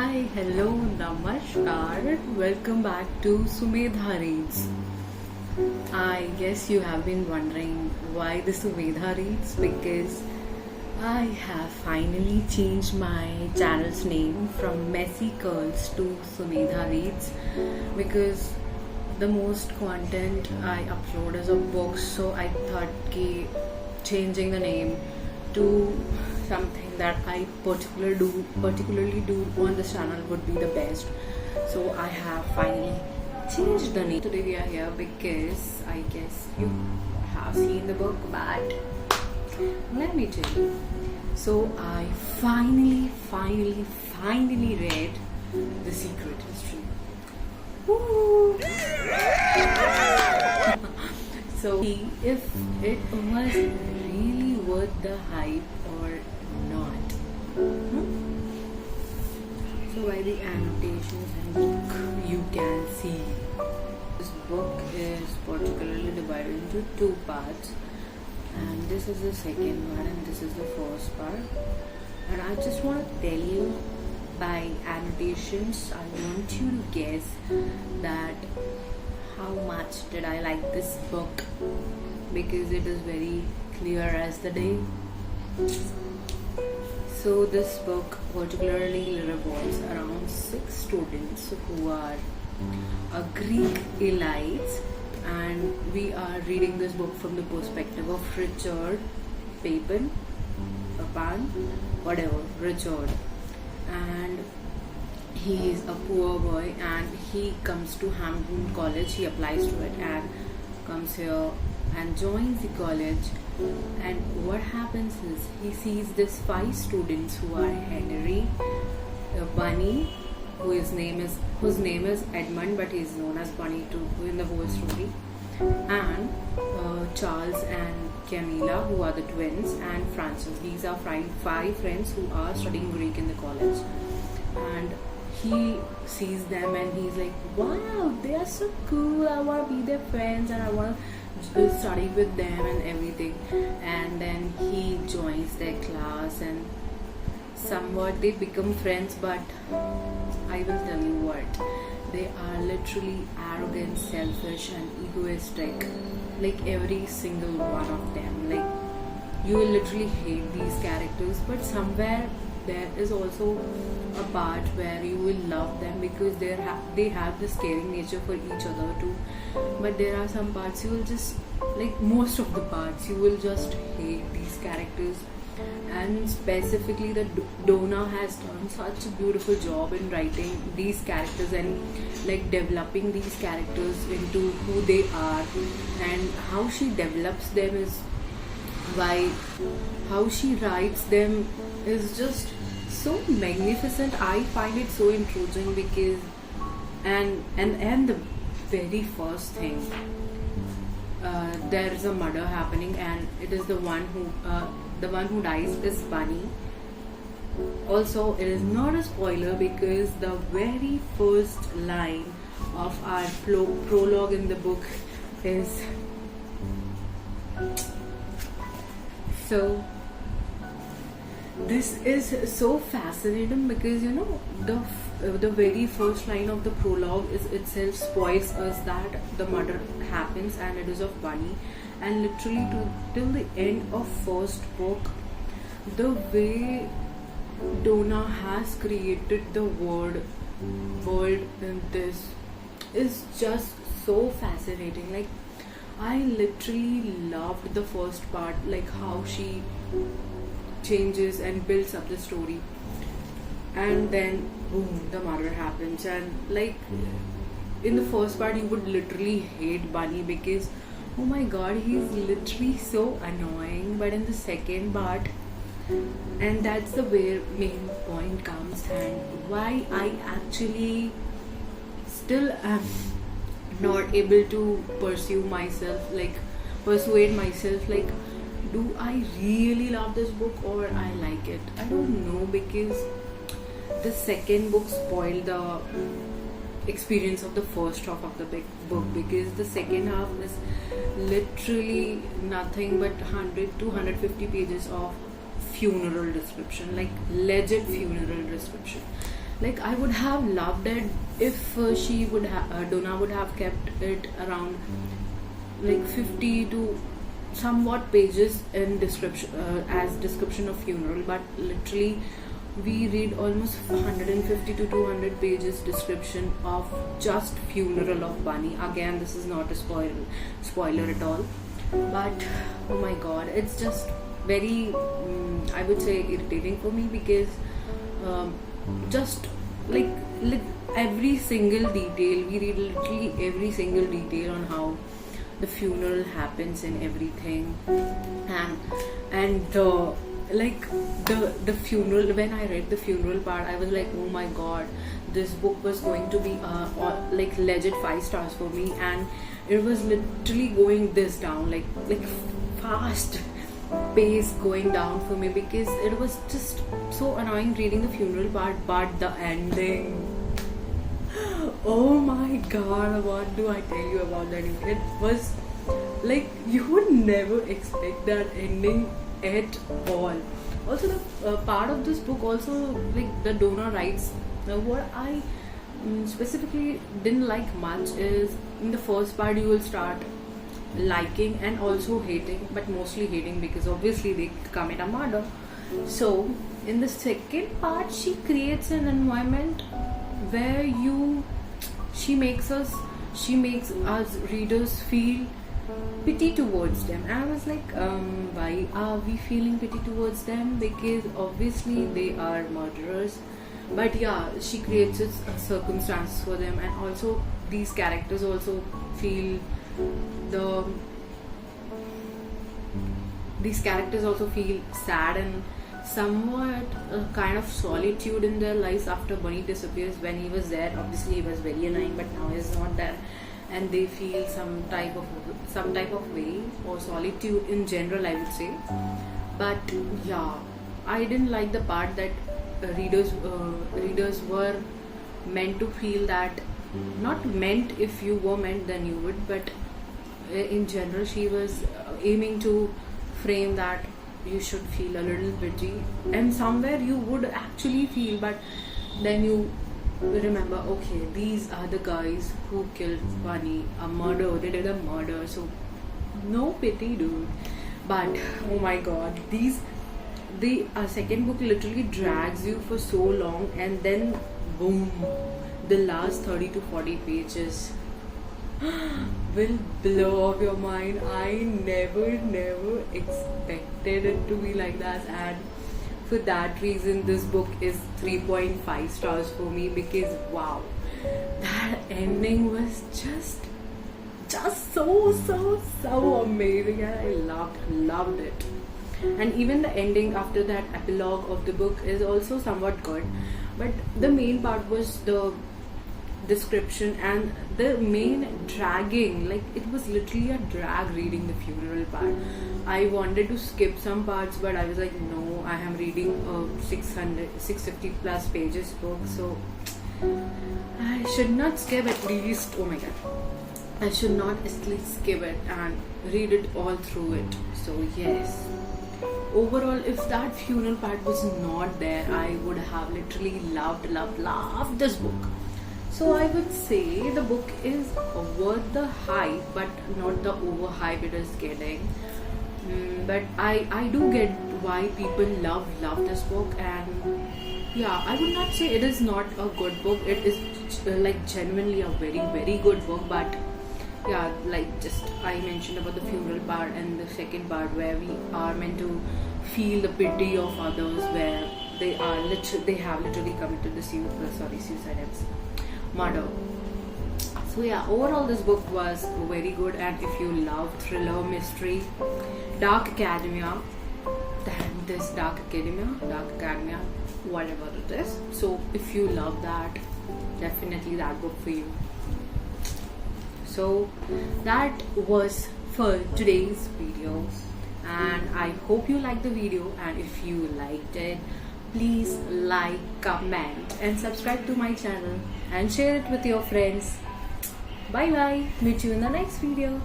Hi, hello, namaskar. Welcome back to Sumedha Reads. I guess you have been wondering why the Sumedha Reads because I have finally changed my channel's name from Messy Curls to Sumedha Reads because the most content I upload is of books, so I thought ki changing the name to something that I particularly do on this channel would be the best. So I have finally changed the name. Today we are here because I guess you have seen the book, but let me tell you. So I finally read The Secret History. Woo! So if it was really worth the hype or not. So by the annotations and book you can see this book is particularly divided into two parts, and this is the second part and this is the first part. And I just want to tell you by annotations, I want you to guess that how much did I like this book, because it is very clear as the day. So this book particularly revolves around 6 students who are Greek elites, and we are reading this book from the perspective of Richard Richard. And he is a poor boy and he comes to Hampton College. He applies to it and comes here and joins the college. And what happens is he sees these 5 students who are Henry, Bunny, whose name is Edmund, but he is known as Bunny too in the whole story, and Charles and Camilla, who are the twins, and Francis. These are 5 friends who are studying Greek in the college. And he sees them and he's like, wow, they are so cool, I want to be their friends and I want to study with them and everything. And then he joins their class and somewhat they become friends, but I will tell you what, they are literally arrogant, selfish and egoistic, like every single one of them. Like you will literally hate these characters, but somewhere there is also a part where you will love them because they have this caring nature for each other too. But there are some parts you will just, like most of the parts, you will just hate these characters. And specifically the Donna has done such a beautiful job in writing these characters and like developing these characters into who they are, and how she develops them is why how she writes them is just so magnificent. I find it so intriguing because and the very first thing, there is a murder happening and it is the one who dies is Bunny. Also, it is not a spoiler because the very first line of our prologue in the book is so. This is so fascinating because the very first line of the prologue is itself spoils us that the murder happens and it is of Bunny. And literally till the end of first book, the way Donna has created the world in this is just so fascinating. Like I literally loved the first part, like how she changes and builds up the story, and then boom, the murder happens. And like in the first part you would literally hate Bunny because oh my god, he's literally so annoying. But in the second part, and that's the where main point comes, and why I actually still am not able to persuade myself, like do I really love this book or I like it? I don't know, because the second book spoiled the experience of the first half of the book, because the second half is literally nothing but 100 to 150 pages of funeral description, like legit funeral description. Like I would have loved it if Donna would have kept it around like 50 to somewhat pages in description, as description of funeral, but literally we read almost 150 to 200 pages description of just funeral of Bunny. Again, this is not a spoiler at all, but oh my god, it's just very I would say irritating for me, because just like every single detail, we read literally every single detail on how the funeral happens and everything. And the funeral, when I read the funeral part, I was like, oh my god, this book was going to be like legit 5 stars for me. And it was literally going this down, like fast pace going down for me, because it was just so annoying reading the funeral part. But the ending, oh my god, what do I tell you about that? It was like, you would never expect that ending at all. Also, the part of this book also, like the Donna writes, what I specifically didn't like much is, in the first part you will start liking and also hating, but mostly hating because obviously they commit a murder. So in the second part, she creates an environment where she makes us readers feel pity towards them. And I was like, why are we feeling pity towards them? Because obviously they are murderers. But yeah, she creates circumstances for them, and also these characters also feel sad and somewhat kind of solitude in their lives after Bunny disappears. When he was there, obviously he was very annoying, but now he's not there, and they feel some type of way, or solitude in general, I would say. But yeah, I didn't like the part that readers were meant to feel that, not meant, if you were meant then you would, but in general she was aiming to frame that you should feel a little pity, and somewhere you would actually feel, but then you remember, okay, these are the guys who killed Bunny, they did a murder, so no pity, dude. But oh my god, the second book literally drags you for so long, and then boom, the last 30 to 40 pages will blow up your mind. I never expected it to be like that, and for that reason this book is 3.5 stars for me, because wow, that ending was just so amazing, and I loved it. And even the ending after that epilogue of the book is also somewhat good, but the main part was the description and the main dragging. Like, it was literally a drag reading the funeral part. I wanted to skip some parts, but I was like, no, I am reading a 650 plus pages book, so I should not skip at least, oh my god, I should not at least skip it and read it all through it. So yes, overall, if that funeral part was not there, I would have literally loved this book. So I would say the book is worth the hype, but not the overhype it is getting. But I do get why people love this book, and yeah, I would not say it is not a good book. It is like genuinely a very good book. But yeah, like just I mentioned about the funeral part and the second part where we are meant to feel the pity of others, where they have literally committed the suicide and murder. So yeah, overall this book was very good, and if you love thriller, mystery, Dark Academia, whatever it is, so if you love that, definitely that book for you. So that was for today's video, and I hope you liked the video, and if you liked it, please like, comment and subscribe to my channel and share it with your friends. Bye bye, meet you in the next video.